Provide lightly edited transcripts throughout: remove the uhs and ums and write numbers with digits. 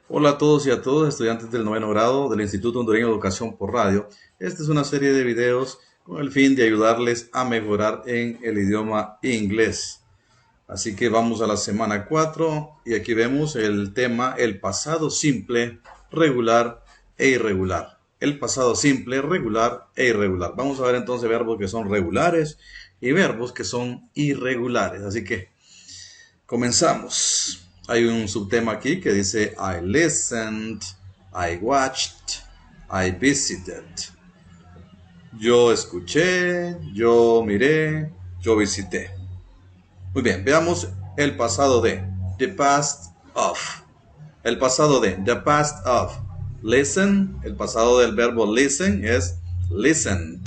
Hola a todos y a todas, estudiantes del noveno grado del Instituto Hondureño de Educación por Radio. Esta es una serie de videos con el fin de ayudarles a mejorar en el idioma inglés. Así que vamos a la semana 4 y aquí vemos el tema el pasado simple, regular e irregular. El pasado simple, regular e irregular. Vamos a ver entonces verbos que son regulares y verbos que son irregulares. Así que comenzamos. Hay un subtema aquí que dice I listened, I watched, I visited. Yo escuché, yo miré, yo visité. Muy bien, veamos el pasado de. The past of. El pasado de. The past of. Listen. El pasado del verbo listen es listened.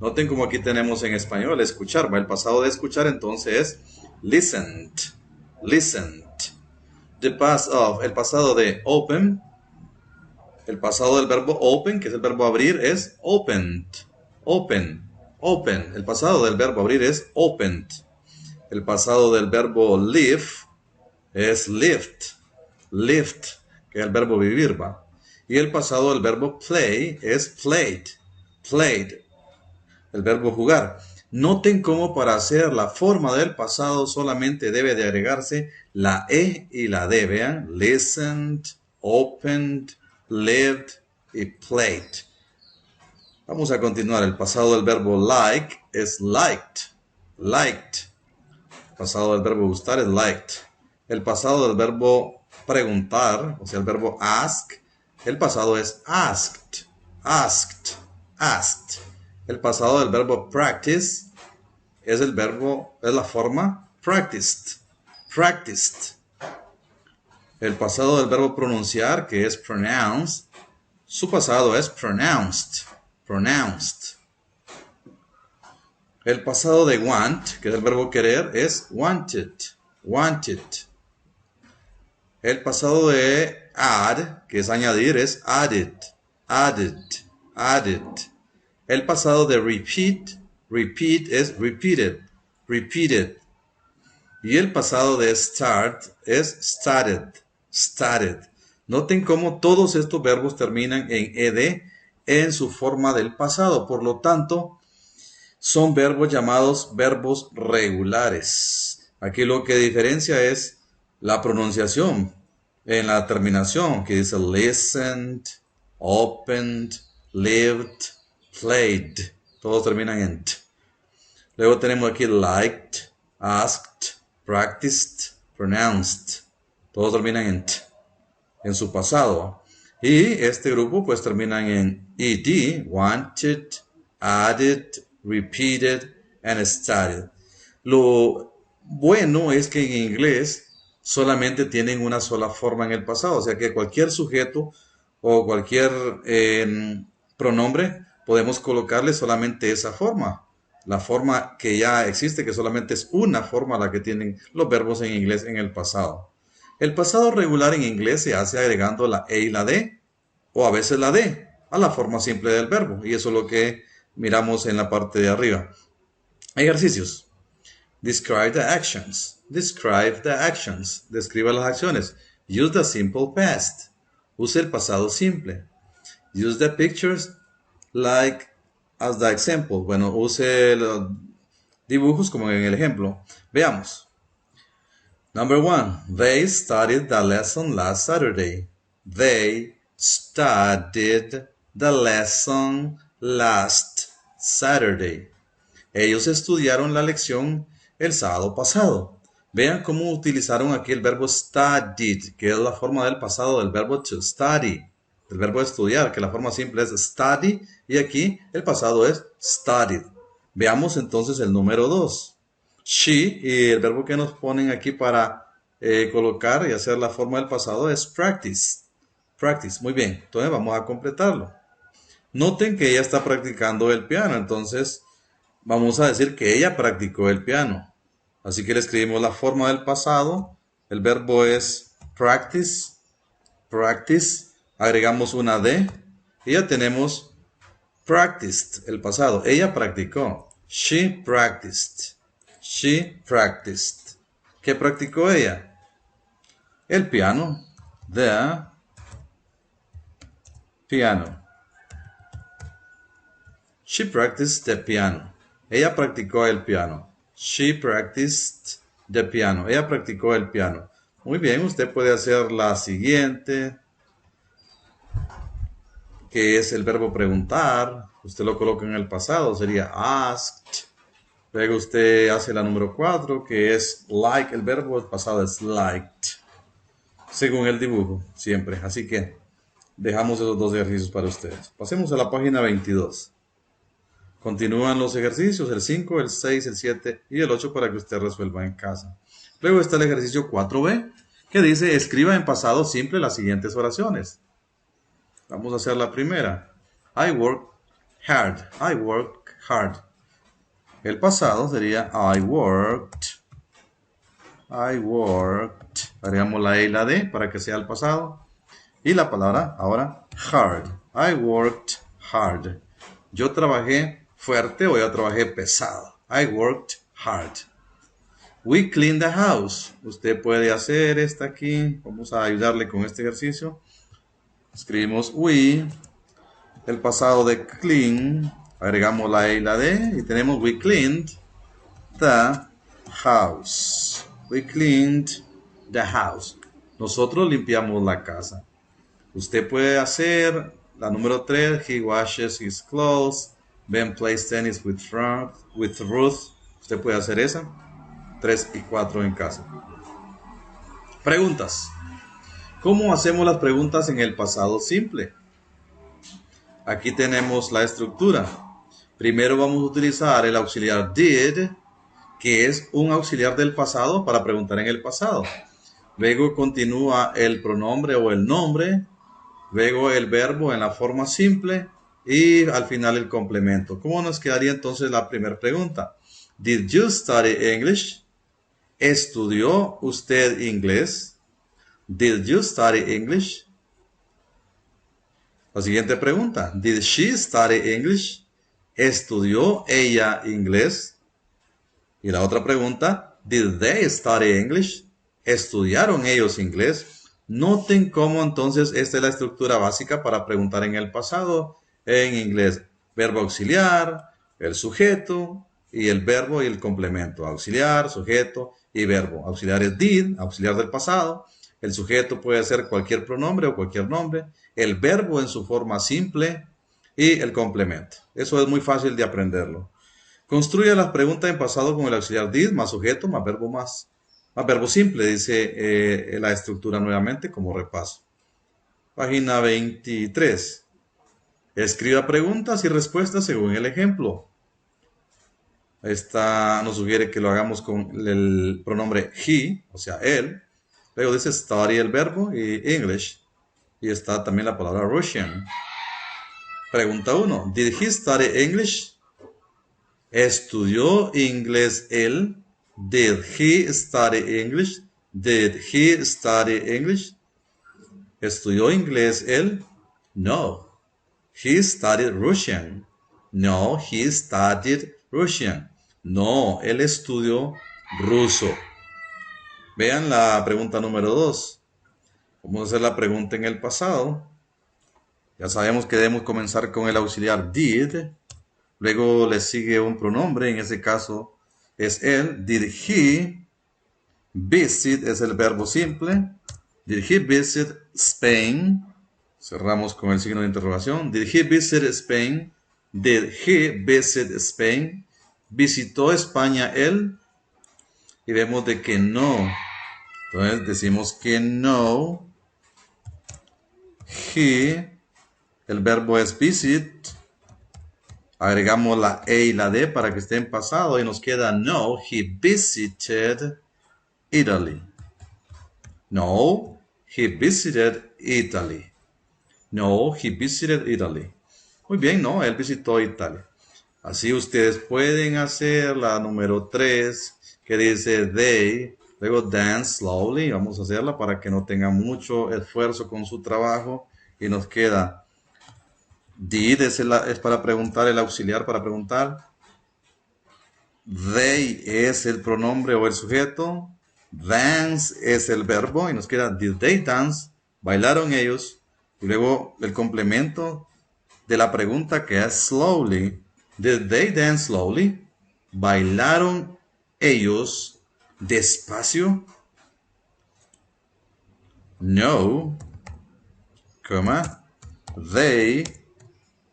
Noten como aquí tenemos en español escuchar. El pasado de escuchar entonces es listened. Listened. The past of. El pasado de open. El pasado del verbo open, que es el verbo abrir, es opened. Open. Open. El pasado del verbo abrir es opened. El pasado del verbo live es lived. Lived, que es el verbo vivir, ¿va? Y el pasado del verbo play es played. Played. El verbo jugar. Noten cómo para hacer la forma del pasado solamente debe de agregarse la E y la D. Vean. Listened, opened, lived y played. Vamos a continuar. El pasado del verbo like es liked. Liked. El pasado del verbo gustar es liked. El pasado del verbo preguntar, o sea, el verbo ask, el pasado es asked. Asked. Asked. El pasado del verbo practice es la forma practiced. Practiced. El pasado del verbo pronunciar, que es pronounce, su pasado es pronounced. Pronounced. El pasado de want, que es el verbo querer, es wanted. Wanted. El pasado de add, que es añadir, es added. Added. Added. El pasado de repeat, repeat es repeated. Repeated. Y el pasado de start es started. Started. Noten cómo todos estos verbos terminan en ed en su forma del pasado. Por lo tanto, son verbos llamados verbos regulares. Aquí lo que diferencia es la pronunciación en la terminación, que dice listened, opened, lived, played. Todos terminan en t. Luego tenemos aquí liked, asked, practiced, pronounced. Todos terminan en t, en su pasado. Y este grupo pues terminan en ed, wanted, added, repeated, and started. Lo bueno es que en inglés solamente tienen una sola forma en el pasado, o sea que cualquier sujeto o cualquier pronombre podemos colocarle solamente esa forma. La forma que ya existe, que solamente es una forma la que tienen los verbos en inglés en el pasado. El pasado regular en inglés se hace agregando la E y la D, o a veces la D, a la forma simple del verbo. Y eso es lo que miramos en la parte de arriba. Ejercicios. Describe the actions. Describe the actions. Describa las acciones. Use the simple past. Use el pasado simple. Use the pictures like as the example. Bueno, use los dibujos como en el ejemplo. Veamos. Number 1. They studied the lesson last Saturday. They studied the lesson last Saturday. Ellos estudiaron la lección el sábado pasado. Vean cómo utilizaron aquí el verbo studied, que es la forma del pasado del verbo to study, del verbo estudiar, que la forma simple es study, y aquí el pasado es studied. Veamos entonces el número 2. She, y el verbo que nos ponen aquí para colocar y hacer la forma del pasado es practice. Practice, muy bien. Entonces vamos a completarlo. Noten que ella está practicando el piano, entonces vamos a decir que ella practicó el piano. Así que le escribimos la forma del pasado. El verbo es practice. Practice. Agregamos una D. Y ya tenemos practiced, el pasado. Ella practicó. She practiced. She practiced. ¿Qué practicó ella? El piano. the piano. She practiced the piano. Ella practicó el piano. She practiced the piano. Ella practicó el piano. Muy bien, usted puede hacer la siguiente, que es el verbo preguntar. Usted lo coloca en el pasado, sería asked. Luego usted hace la número 4, que es like. El verbo pasado es liked, según el dibujo, siempre. Así que dejamos esos dos ejercicios para ustedes. Pasemos a la página 22. Continúan los ejercicios, el 5, el 6, el 7 y el 8 para que usted resuelva en casa. Luego está el ejercicio 4b, que dice, escriba en pasado simple las siguientes oraciones. Vamos a hacer la primera. I work hard. I work hard. El pasado sería I worked. I worked. Agregamos la E y la D para que sea el pasado. Y la palabra ahora hard. I worked hard. Yo trabajé fuerte o yo trabajé pesado. I worked hard. We cleaned the house. Usted puede hacer esta aquí. Vamos a ayudarle con este ejercicio. Escribimos we. El pasado de clean. Agregamos la E y la D. Y tenemos we cleaned the house. We cleaned the house. Nosotros limpiamos la casa. Usted puede hacer la número 3. He washes his clothes. Ben plays tennis with Ruth. Usted puede hacer esa. 3 y 4 en casa. Preguntas. ¿Cómo hacemos las preguntas en el pasado simple? Aquí tenemos la estructura. Primero vamos a utilizar el auxiliar did, que es un auxiliar del pasado para preguntar en el pasado. Luego continúa el pronombre o el nombre. Luego el verbo en la forma simple. Y al final el complemento. ¿Cómo nos quedaría entonces la primera pregunta? Did you study English? ¿Estudió usted inglés? Did you study English? La siguiente pregunta. Did she study English? ¿Estudió ella inglés? Y la otra pregunta. Did they study English? ¿Estudiaron ellos inglés? Noten cómo entonces esta es la estructura básica para preguntar en el pasado en inglés. Verbo auxiliar, el sujeto y el verbo y el complemento. Auxiliar, sujeto y verbo. Auxiliar es did, auxiliar del pasado. El sujeto puede ser cualquier pronombre o cualquier nombre. El verbo en su forma simple y el complemento. Eso es muy fácil de aprenderlo. Construya las preguntas en pasado con el auxiliar did más sujeto más verbo simple, dice la estructura nuevamente como repaso. Página 23. Escriba preguntas y respuestas según el ejemplo. Esta nos sugiere que lo hagamos con el pronombre he, o sea, él. Luego dice study el verbo y English. Y está también la palabra Russian. Pregunta 1. Did he study English? ¿Estudió inglés él? Did he study English? Did he study English? ¿Estudió inglés él? No. He studied Russian. No, he studied Russian. No, él estudió ruso. Vean la pregunta número 2. Vamos a hacer la pregunta en el pasado. Ya sabemos que debemos comenzar con el auxiliar did. Luego le sigue un pronombre, en ese caso es él. Did he visit? Es el verbo simple. Did he visit Spain? Cerramos con el signo de interrogación. Did he visit Spain? Did he visit Spain? ¿Visitó España él? Y vemos de que no. Entonces decimos que no. He, el verbo es visit. Agregamos la E y la D para que esté en pasado y nos queda no, he visited Italy. No, he visited Italy. No, he visited Italy. Muy bien, no, él visitó Italia. Así ustedes pueden hacer la número 3 que dice they. Luego dance slowly. Vamos a hacerla para que no tenga mucho esfuerzo con su trabajo. Y nos queda did es para preguntar, el auxiliar para preguntar. They es el pronombre o el sujeto. Dance es el verbo y nos queda did they dance. ¿Bailaron ellos? Y luego el complemento de la pregunta que es slowly. Did they dance slowly? ¿Bailaron ellos despacio? No, coma, they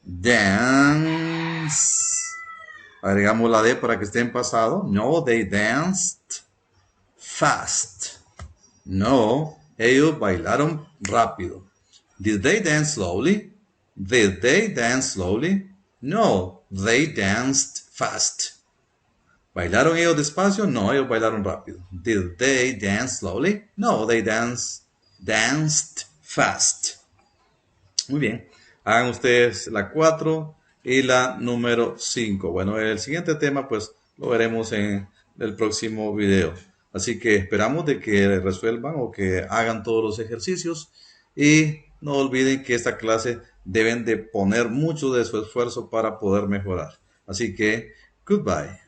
dance. Agregamos la D para que esté en pasado. No, they danced fast. No, ellos bailaron rápido. Did they dance slowly? Did they dance slowly? No, they danced fast. ¿Bailaron ellos despacio? No, ellos bailaron rápido. Did they dance slowly? No, they danced fast. Muy bien. Hagan ustedes la 4 y la número 5. Bueno, el siguiente tema pues lo veremos en el próximo video. Así que esperamos de que resuelvan o que hagan todos los ejercicios y no olviden que esta clase deben de poner mucho de su esfuerzo para poder mejorar. Así que, goodbye.